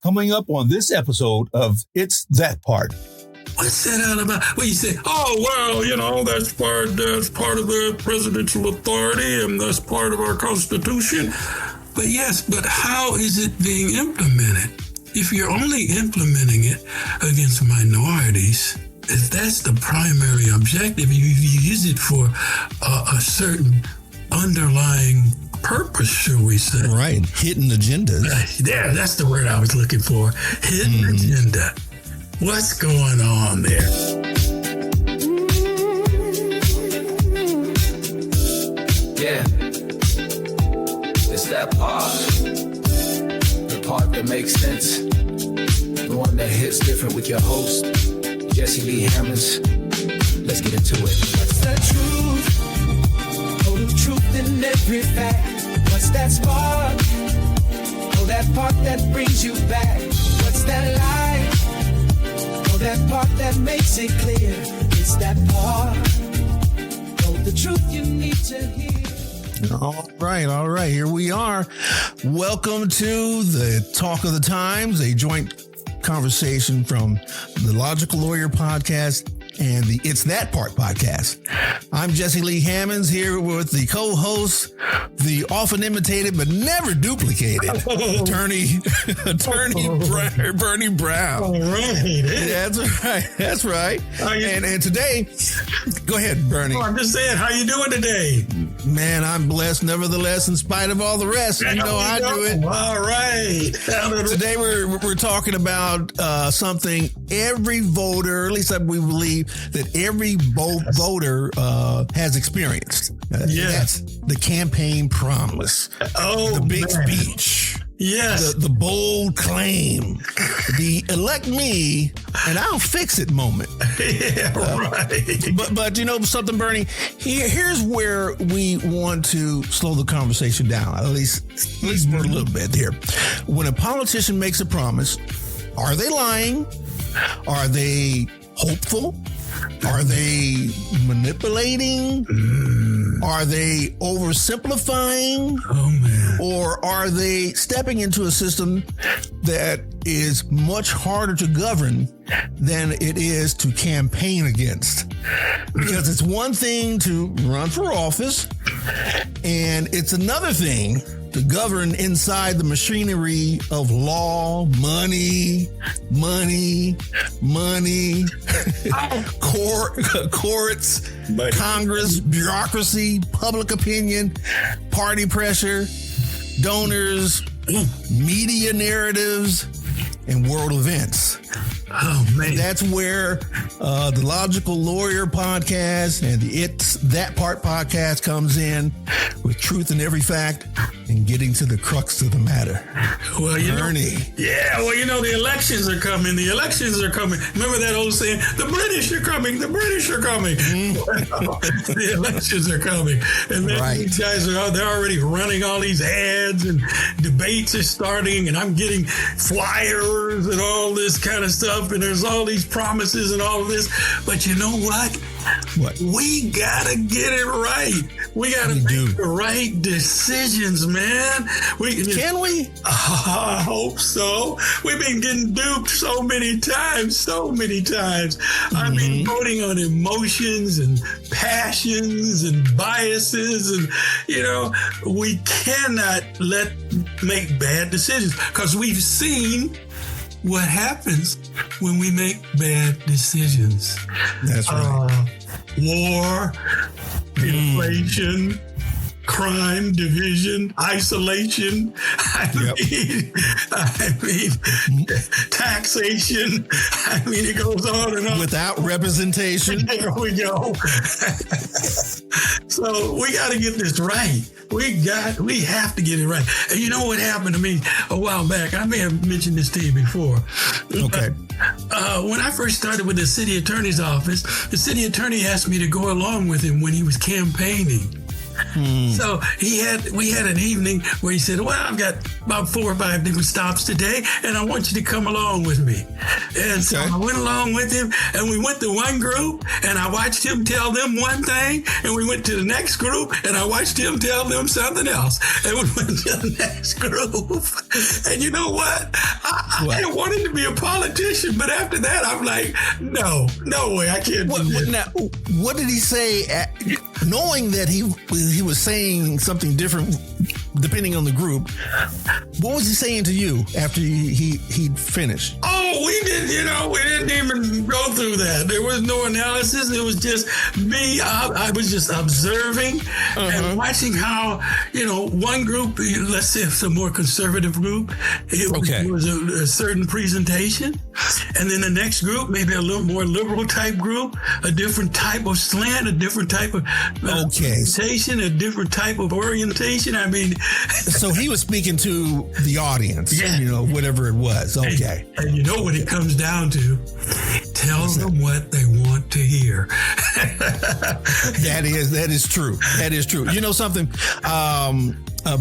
coming up on this episode of It's That Part. What's that all about? Well, you say, oh, well, that's part of the presidential authority and that's part of our Constitution. But yes, but how is it being implemented? If you're only implementing it against minorities, if that's the primary objective, you use it for a certain underlying purpose, shall we say. Right, hidden agendas. Yeah, that's the word I was looking for. Hidden agenda. What's going on there? Yeah, it's that part. The part that makes sense. The one that hits different with your host, Jesse Lee Hammonds. Let's get into it. What's the truth? Oh, the truth in every fact. What's that spark? Oh, that part that brings you back. What's that light? Oh, that part that makes it clear. It's that part. Oh, the truth you need to hear. All right. Here we are. Welcome to the Talk of the Times, a joint conversation from the Logical Lawyer podcast and the It's That Part podcast. I'm Jesse Lee Hammonds here with the co-host, the often imitated but never duplicated attorney Bernie Brown. All right. That's right. And today, go ahead, Bernie. Oh, I'm just saying, how you doing today? Man, I'm blessed nevertheless, in spite of all the rest. You know I do it. All right. Today we're talking about something every voter, at least we believe that every voter has experienced. Yes. That's the campaign promise. Oh, the big man. speech. Yes. The bold claim. The elect me and I'll fix it moment. Yeah, right. But you know something, Bernie? Here's where we want to slow the conversation down, at least for a little bit here. When a politician makes a promise, are they lying? Are they hopeful? Are they manipulating? Are they oversimplifying? Oh, man. Or are they stepping into a system that is much harder to govern than it is to campaign against? Because it's one thing to run for office, and it's another thing to govern inside the machinery of law, money, courts, Congress, bureaucracy, public opinion, party pressure, donors, media narratives, and world events. Oh, man. And that's where the Logical Lawyer podcast and the It's That Part podcast comes in, with truth in every fact and getting to the crux of the matter. Well, Bernie. The elections are coming. The elections are coming. Remember that old saying, the British are coming. The British are coming. The elections are coming. And then these guys they're already running all these ads and debates are starting and I'm getting flyers and all this kind of stuff. And there's all these promises and all of this. But you know what? What? We gotta get it right. We gotta make the right decisions, man. Can we? I hope so. We've been getting duped so many times. I mean, voting on emotions and passions and biases, and we cannot make bad decisions, because we've seen what happens when we make bad decisions. That's right. War, inflation, crime, division, isolation. I mean, taxation. I mean, it goes on and on. Without representation. There we go. So we got to get this right. We have to get it right. And you know what happened to me a while back? I may have mentioned this to you before. Okay. When I first started with the city attorney's office, the city attorney asked me to go along with him when he was campaigning. So we had an evening where he said, well, I've got about 4 or 5 different stops today, and I want you to come along with me. And so I went along with him, and we went to one group, and I watched him tell them one thing, and we went to the next group, and I watched him tell them something else, and we went to the next group. And you know what? I didn't want him to be a politician, but after that, I'm like, no way, I can't do this. Now, what did he say? Knowing that he was saying something different depending on the group, what was he saying to you after he'd finished? Oh, we didn't even go through that. There was no analysis. It was just me. I was just observing and watching how, one group, let's say it's a more conservative group, it was a certain presentation. And then the next group, maybe a little more liberal type group, a different type of slant, a different type of presentation, a different type of orientation. I mean, so he was speaking to the audience, whatever it was. Okay. And you know what it comes down to? Tell them what they want to hear. That is true. That is true. You know something?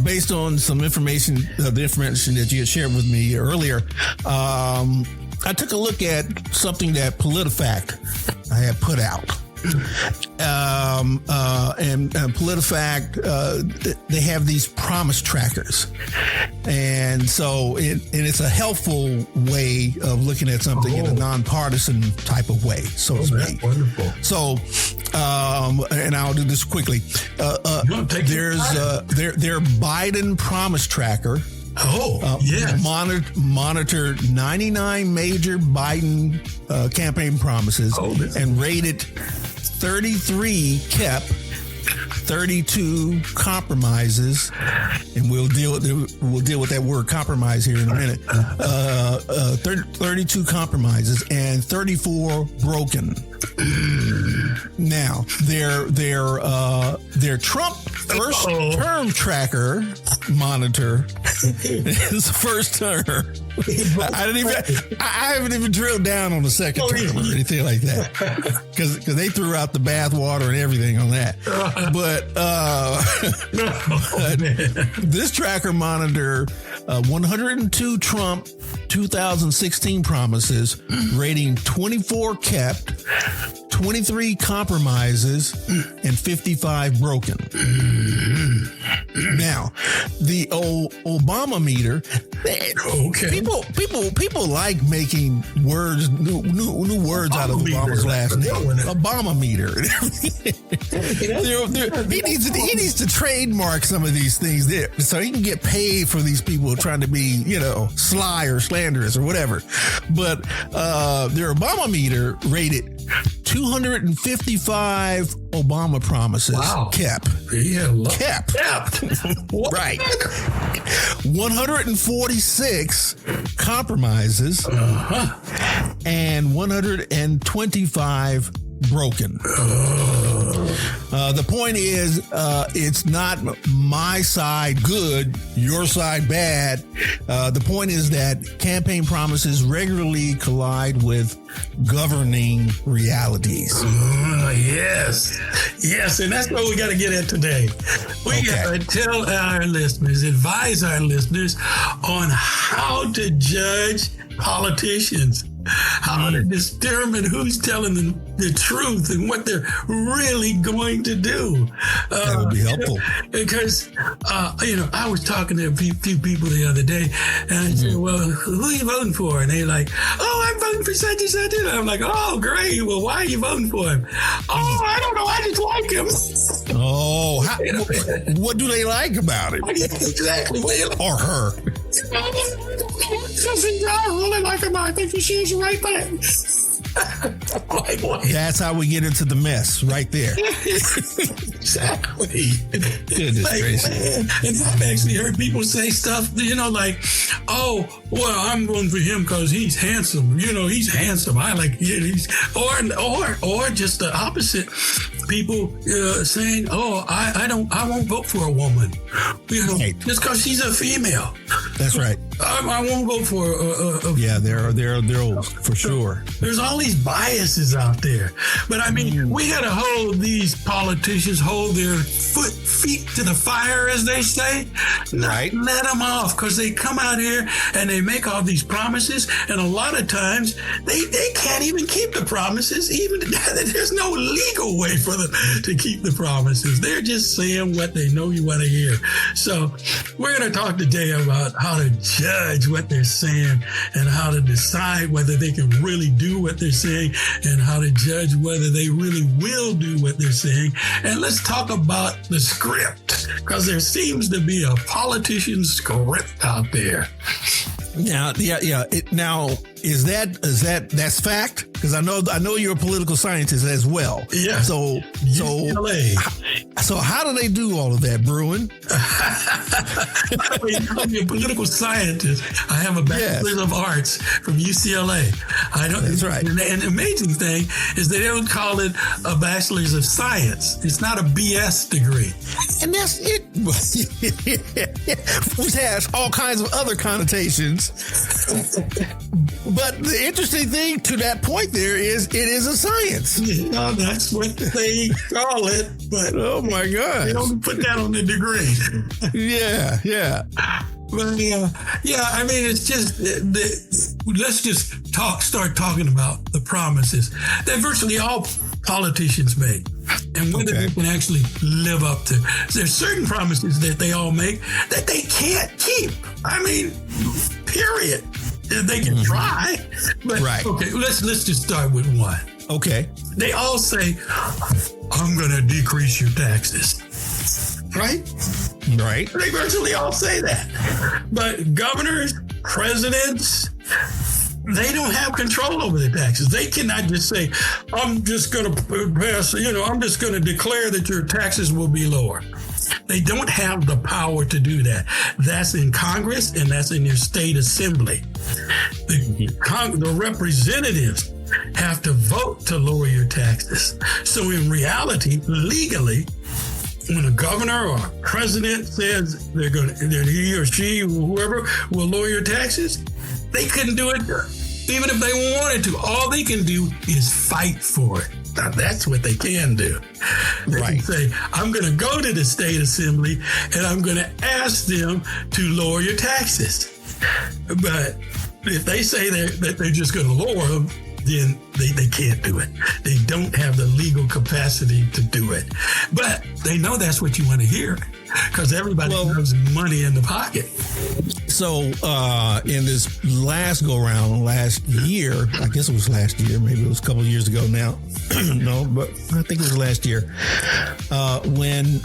Based on some information, the information that you had shared with me earlier, I took a look at something that PolitiFact I had put out. And PolitiFact, they have these promise trackers, and so it's a helpful way of looking at something in a nonpartisan type of way, so to speak. Wonderful. So, and I'll do this quickly. There's their Biden promise tracker. Yes. Monitor 99 major Biden campaign promises and rated 33 kept, 32 compromises, and we'll deal with that word compromise here in a minute. 32 compromises and 34 broken. Now, their Trump first term tracker monitor is the first term. I haven't even drilled down on the second term or anything like that, because they threw out the bathwater and everything on that. But this tracker monitor 102 Trump 2016 promises, rating 24 kept, 23 compromises, and 55 broken. Now, the Obama meter. People like making words, new words out of Obama's last name. Obama meter. He needs to trademark some of these things there, so he can get paid for these people trying to be, sly or slanderous or whatever. But their Obama meter rated 255 Obama promises kept. Kept. Right. 146 compromises and 125 broken. The point is, it's not my side good, your side bad. The point is that campaign promises regularly collide with governing realities. Yes, and that's what we got to get at today. We got to tell our listeners, advise our listeners on how to judge politicians, how to determine who's telling the truth and what they're really going to do. That would be helpful. Because, I was talking to a few people the other day, and I said, well, who are you voting for? And they're like, I'm voting for such and such. And I'm like, oh, great. Well, why are you voting for him? Oh, I don't know. I just like him. Oh, what do they like about him? Exactly. Or her? Something I really like him. I think she says the right thing. That's how we get into the mess, right there. Exactly. Goodness gracious. And I've actually heard people say stuff, like, oh, well, I'm voting for him because he's handsome. He's handsome. I like he's or just the opposite. People saying, oh, I won't vote for a woman. Just because she's a female. That's right. I won't go for Yeah, they're old for sure. There's all these biases out there. But I mean, we got to hold these politicians, hold their feet to the fire, as they say. Right. Not let them off, because they come out here and they make all these promises. And a lot of times they can't even keep the promises. Even there's no legal way for them to keep the promises. They're just saying what they know you want to hear. So we're going to talk today about how to judge what they're saying and how to decide whether they can really do what they're saying and how to judge whether they really will do what they're saying. And let's talk about the script, because there seems to be a politician script out there. Now, yeah. Now, that's fact? Because I know you're a political scientist as well. Yeah. So how do they do all of that, Bruin? I'm a political scientist. I have a bachelor's of arts from UCLA. I know that's right. And the amazing thing is they don't call it a bachelor's of science. It's not a BS degree. And that's it. Which has all kinds of other connotations. But the interesting thing to that point there is it is a science. No, that's what they call it. But oh my God, they don't put that on the degree. Yeah. But I mean, it's just let's just start talking about the promises that virtually all politicians make, and whether they can actually live up to. There's certain promises that they all make that they can't keep. I mean, period. They can try, but okay. Let's just start with one. Okay. They all say, "I'm going to decrease your taxes," right? Right. They virtually all say that. But governors, presidents, they don't have control over the taxes. They cannot just say, "I'm just going to pass, I'm just going to declare that your taxes will be lower." They don't have the power to do that. That's in Congress and that's in your state assembly. The representatives have to vote to lower your taxes. So in reality, legally, when a governor or a president says that he or she, whoever, will lower your taxes, they couldn't do it even if they wanted to. All they can do is fight for it. Now, that's what they can do. They can say, "I'm going to go to the state assembly and I'm going to ask them to lower your taxes." But if they say that they're just going to lower them, then they can't do it. They don't have the legal capacity to do it. But they know that's what you want to hear, because everybody loves money in the pocket. So in this last go-round, last year, I guess it was last year, maybe it was a couple of years ago now. No, but I think it was last year, when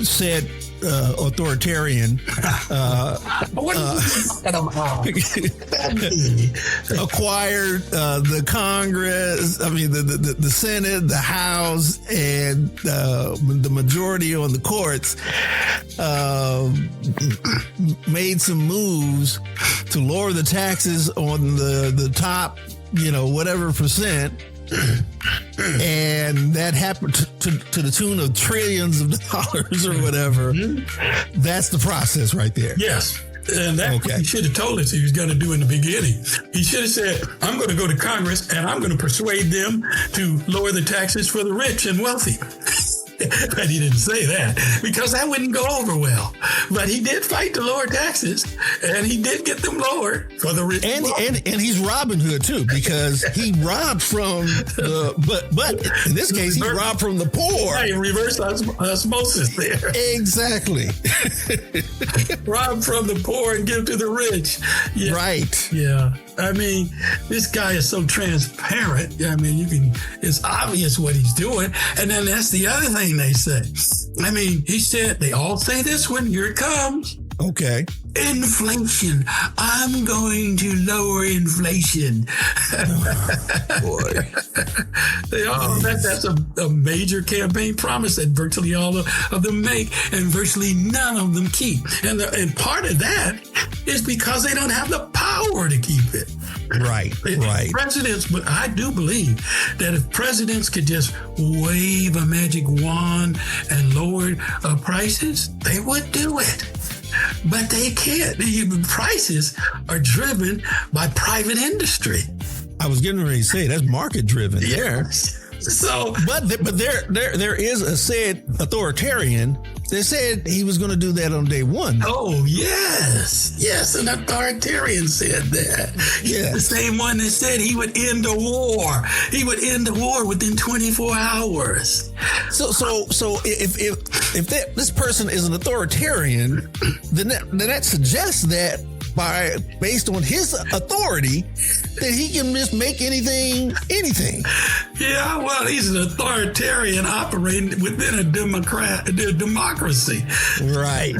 said authoritarian acquired the Congress, the Senate, the House, and the majority on the courts, made some moves to lower the taxes on the top, whatever percent. And that happened to the tune of trillions of dollars or whatever. That's the process right there. Yes. And that he should have told us he was going to do in the beginning. He should have said, "I'm going to go to Congress and I'm going to persuade them to lower the taxes for the rich and wealthy." But he didn't say that because that wouldn't go over well. But he did fight to lower taxes, and he did get them lowered for the rich. And he's Robin Hood too, because he robbed from the but in this case he robbed from the poor. Right, reverse osmosis there. Exactly. Rob from the poor and give to the rich. Yeah. Right. Yeah. I mean, this guy is so transparent. I mean, it's obvious what he's doing. And then that's the other thing they say. I mean, they all say this one, here it comes. Okay. Inflation. I'm going to lower inflation. Boy. That's a major campaign promise that virtually all of them make and virtually none of them keep. And part of that is because they don't have the power to keep it. Right. Presidents, but I do believe that if presidents could just wave a magic wand and lower prices, they would do it. but they can't. The prices are driven by private industry. I was getting ready to say that's market driven. Yes. So, But there is a said authoritarian that said he was going to do that on day one. oh, yes, an authoritarian said that. Yeah. The same one that said he would end the war. He would end the war within 24 hours. So if this person is an authoritarian, then that suggests that based on his authority, that he can just make anything. Yeah, well, he's an authoritarian operating within a democracy. Right.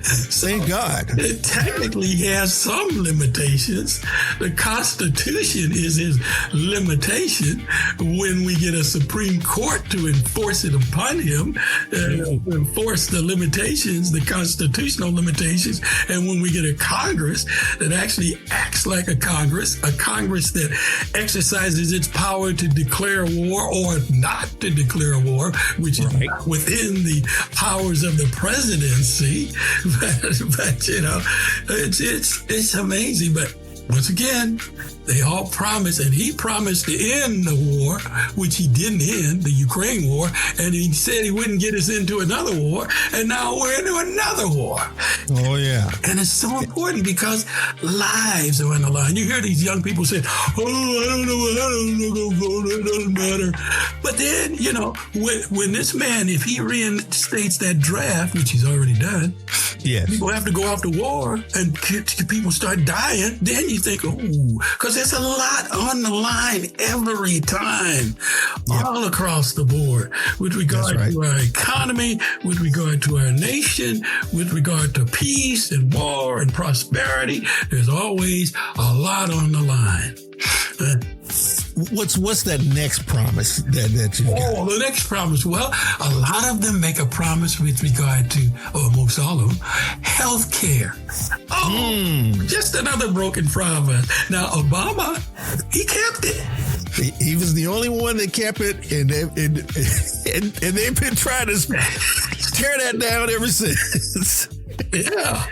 Thank God. It technically has some limitations. The Constitution is his limitation when we get a Supreme Court to enforce it upon him, enforce the limitations, the constitutional limitations. And when we get a Congress that actually acts like a Congress that exercises its power to declare war or not to declare war, which is within the powers of the presidency. But you know, it's amazing. But once again, they all promised, and he promised to end the war, which he didn't end, the Ukraine war, and he said he wouldn't get us into another war, and now we're into another war. Oh, yeah. And it's so important because lives are on the line. You hear these young people say, oh, I don't know, it doesn't matter. But then, you know, when this man, if he reinstates that draft, which he's already done, Yes. people have to go off to war and people start dying, then you think, oh, because there's a lot on the line every time, all across the board, with regard to our economy, with regard to our nation, with regard to peace and war and prosperity. There's always a lot on the line. What's that next promise that you got? Oh, the next promise. Well, a lot of them make a promise with regard to, or most all of them, health care. Oh, just another broken promise. Now, Obama, he kept it. He was the only one that kept it, and they've been trying to tear that down ever since. Yeah.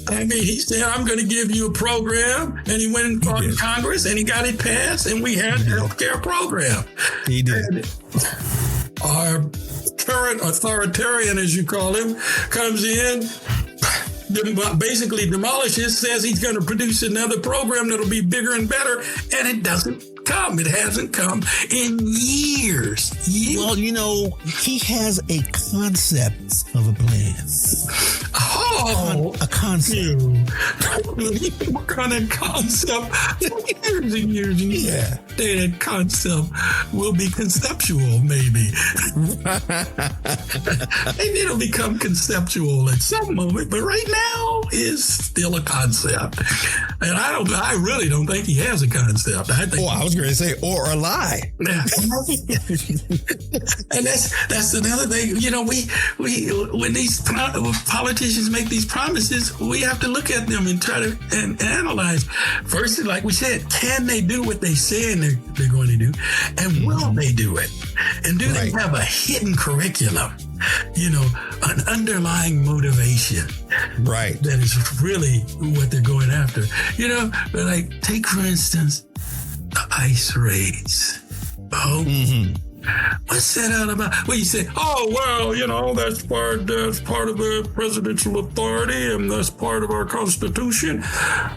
I mean, he said, I'm going to give you a program, and he went and fought in Congress, and he got it passed, and we had a health care program. He did. And our current authoritarian, as you call him, comes in, basically demolishes, says he's going to produce another program that'll be bigger and better, and it doesn't come. It hasn't come in years. Well, you know, he has a concept of a plan. Oh, A concept. He worked on that concept for years and years and years. Yeah. That concept will be conceptual, maybe. Maybe it'll become conceptual at some moment, but right now is still a concept. And I really don't think he has a concept. I think. Oh, I was going to say, or a lie. Yeah. And that's another thing. You know, we when these politicians make these promises, we have to look at them and try to and analyze. First, like we said, can they do what they say they're going to do, and will they do it? And do they have a hidden curriculum? You know, an underlying motivation. Right. That is really what they're going after. You know, but like take for instance the ICE raids. Oh. What's that all about? Well, you say, oh, well, you know, that's part of the presidential authority and that's part of our Constitution.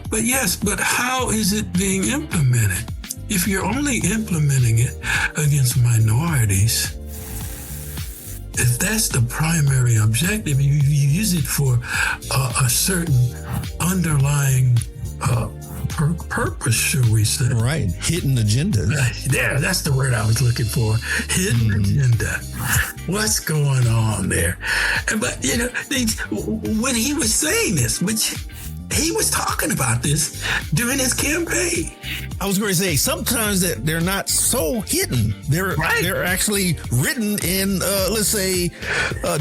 But yes, but how is it being implemented? If you're only implementing it against minorities, if that's the primary objective, you use it for a certain underlying purpose, should we say? Right. Hidden agendas. There, that's the word I was looking for. Hidden agenda. What's going on there? But, you know, when he was saying this, which he was talking about this during his campaign. I was going to say sometimes that they're not so hidden. They're actually written in let's say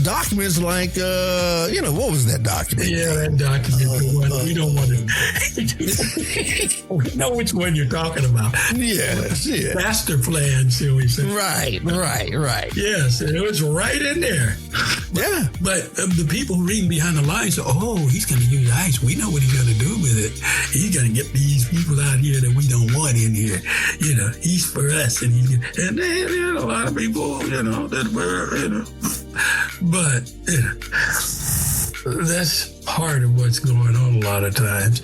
documents like what was that document? Yeah, that document. We don't want to. We know which one you're talking about. Yes, yeah. Master plan, shall we say? Right. Yes, it was right in there. Yeah. But the people reading behind the lines say, "Oh, he's going to use ICE. We know what he's going to do with it. He's going to get these people out here that we don't want in here. He's for us." And then a lot of people, that were, but that's part of what's going on a lot of times.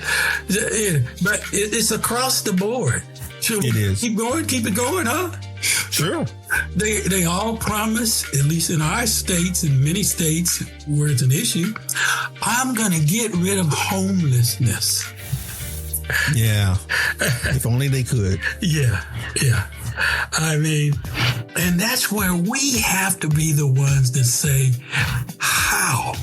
But it's across the board. Should It we is. keep it going, huh? Sure. They all promise, at least in our states, in many states where it's an issue, I'm going to get rid of homelessness. Yeah. If only they could. Yeah. I mean, and that's where we have to be the ones that say, how?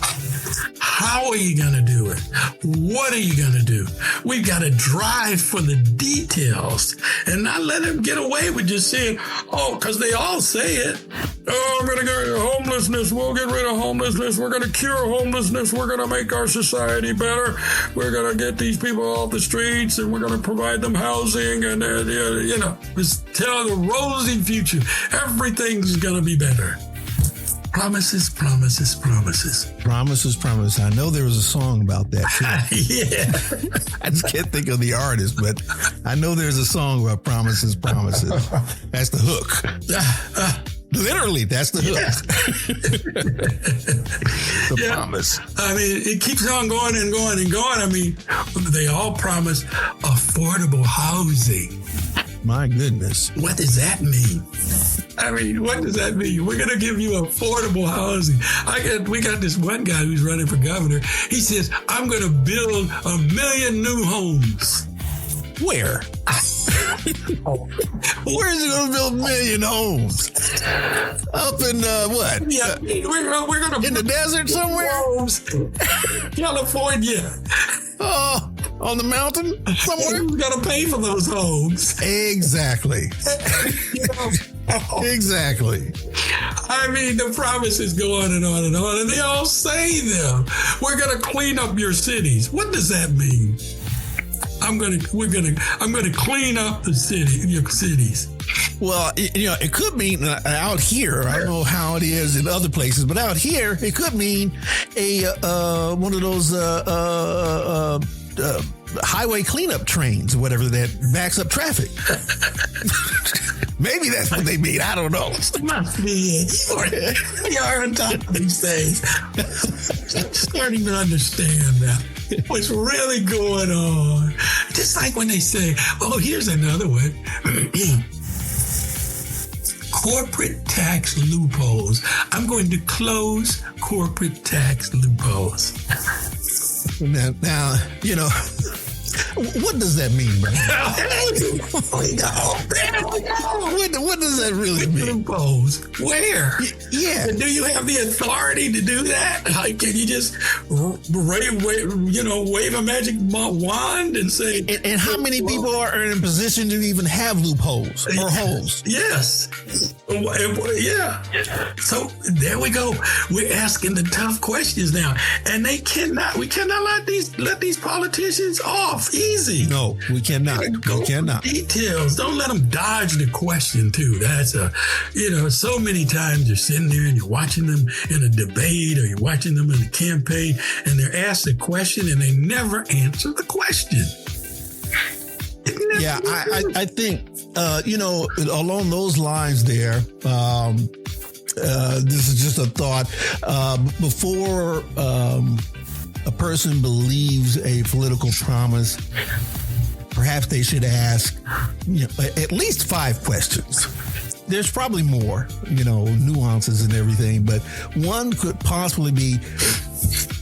How are you going to do it? What are you going to do? We've got to drive for the details and not let them get away with just saying, because they all say it. Oh, I'm going to get rid of homelessness. We'll get rid of homelessness. We're going to cure homelessness. We're going to make our society better. We're going to get these people off the streets and we're going to provide them housing and, just tell the rosy future. Everything's going to be better. Promises. Promises. I know there was a song about that too. Yeah. I just can't think of the artist, but I know there's a song about promises. That's the hook. Literally, that's the hook. The promise. I mean, it keeps on going and going and going. I mean, they all promise affordable housing. My goodness. What does that mean? I mean, what does that mean? We're going to give you affordable housing. We got this one guy who's running for governor. He says, I'm going to build 1 million new homes. Where? Where is he going to build 1 million homes? Up in what? Yeah, we're going to in the desert somewhere? Homes. California. Oh, on the mountain somewhere? We're going to pay for those homes. Exactly. Exactly. I mean, the promises go on and on and on, and they all say them. We're going to clean up your cities. What does that mean? I'm going to clean up your cities. Well, it could mean out here. I don't know how it is in other places, but out here, it could mean one of those highway cleanup trains, or whatever that backs up traffic. Maybe that's what they mean. I don't know. Must be it. You're on top of these things. Starting to understand now what's really going on. Just like when they say, here's another one. Corporate tax loopholes. I'm going to close corporate tax loopholes. Now, what does that mean, bro? What does that really mean? Loopholes. Where? Yeah. Do you have the authority to do that? Like, can you just wave a magic wand and say? And how many people are in a position to even have loopholes or holes? Yes. Yeah. So there we go. We're asking the tough questions now, and we cannot let these politicians off easy. No, we cannot. We cannot. Details. Don't let them dodge the question too. That's so many times you're sitting there and you're watching them in a debate or you're watching them in a campaign and they're asked a question and they never answer the question. Yeah, I think, along those lines there, this is just a thought. Before a person believes a political promise, perhaps they should ask, at least 5 questions. There's probably more, nuances and everything, but one could possibly be,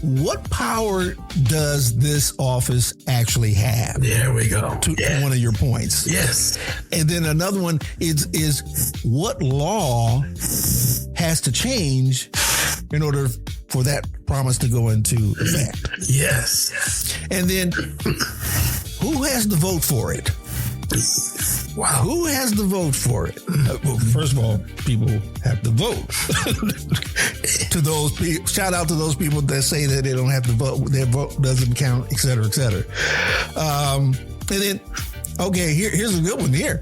what power does this office actually have? There we go. To one of your points. Yes. And then another one is what law has to change in order for that promise to go into effect. Yes. And then who has the vote for it? Wow. Who has the vote for it? Well, first of all, people have to vote. To those people, shout out to those people that say that they don't have to vote, their vote doesn't count, et cetera, et cetera. And then, okay, here's a good one here.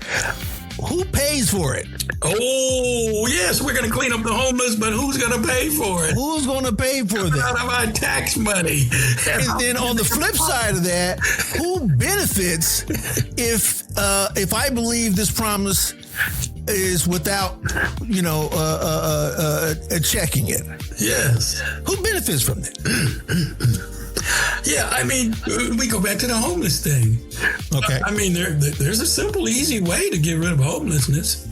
Who pays for it? Oh, yes, we're going to clean up the homeless, but who's going to pay for it? Who's going to pay for Out that? of our tax money. And then on the flip side of that, who benefits if I believe this promise is without, checking it? Yes. Who benefits from that? Yeah, I mean, we go back to the homeless thing. Okay. I mean, there's a simple, easy way to get rid of homelessness.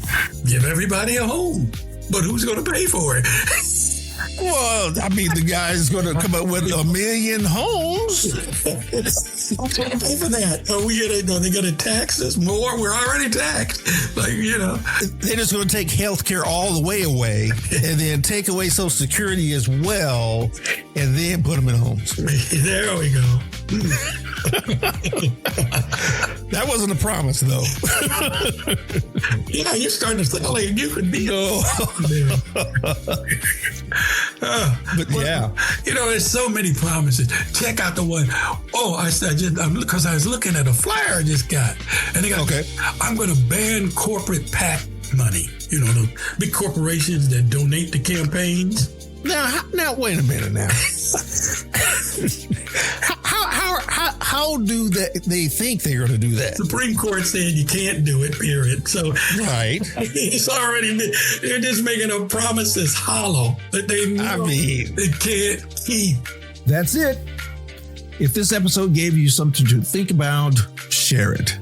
Give everybody a home. But who's going to pay for it? Well, I mean, the guy's going to come up with 1 million homes. Who's going to pay for that? Are they going to tax us more? We're already taxed. They're just going to take health care all the way away and then take away Social Security as well and then put them in homes. There we go. That wasn't a promise, though. Yeah, you're starting to sound like you could be. But yeah. There's so many promises. Check out the one. Oh, because I was looking at a flyer I just got. And they got, okay, I'm going to ban corporate PAC money. The big corporations that donate to campaigns. Now, wait a minute now. How do they think they're going to do that? Supreme Court said you can't do it, period. So right. It's already they're just making a promise that's hollow that they can't keep. That's it. If this episode gave you something to think about, share it.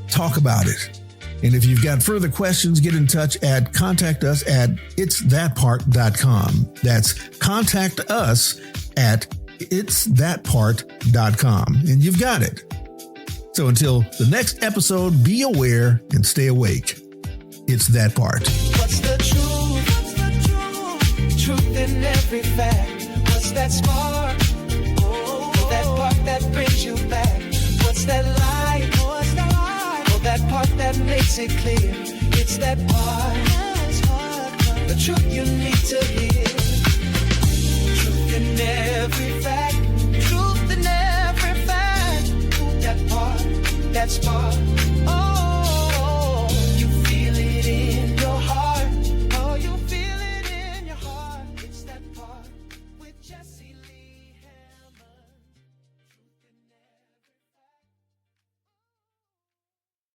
Talk about it. And if you've got further questions, get in touch at contact us at itsthatpart.com. That's contact us at itsthatpart.com. And you've got it. So until the next episode, be aware and stay awake. It's That Part. What's the truth? What's the truth? Truth in every fact. What's that spark? That part that brings you back. What's that light? What's that light? Oh, that part that makes it clear. It's that part. The truth you need to hear. Truth in every fact. Truth in every fact. That part, that spark.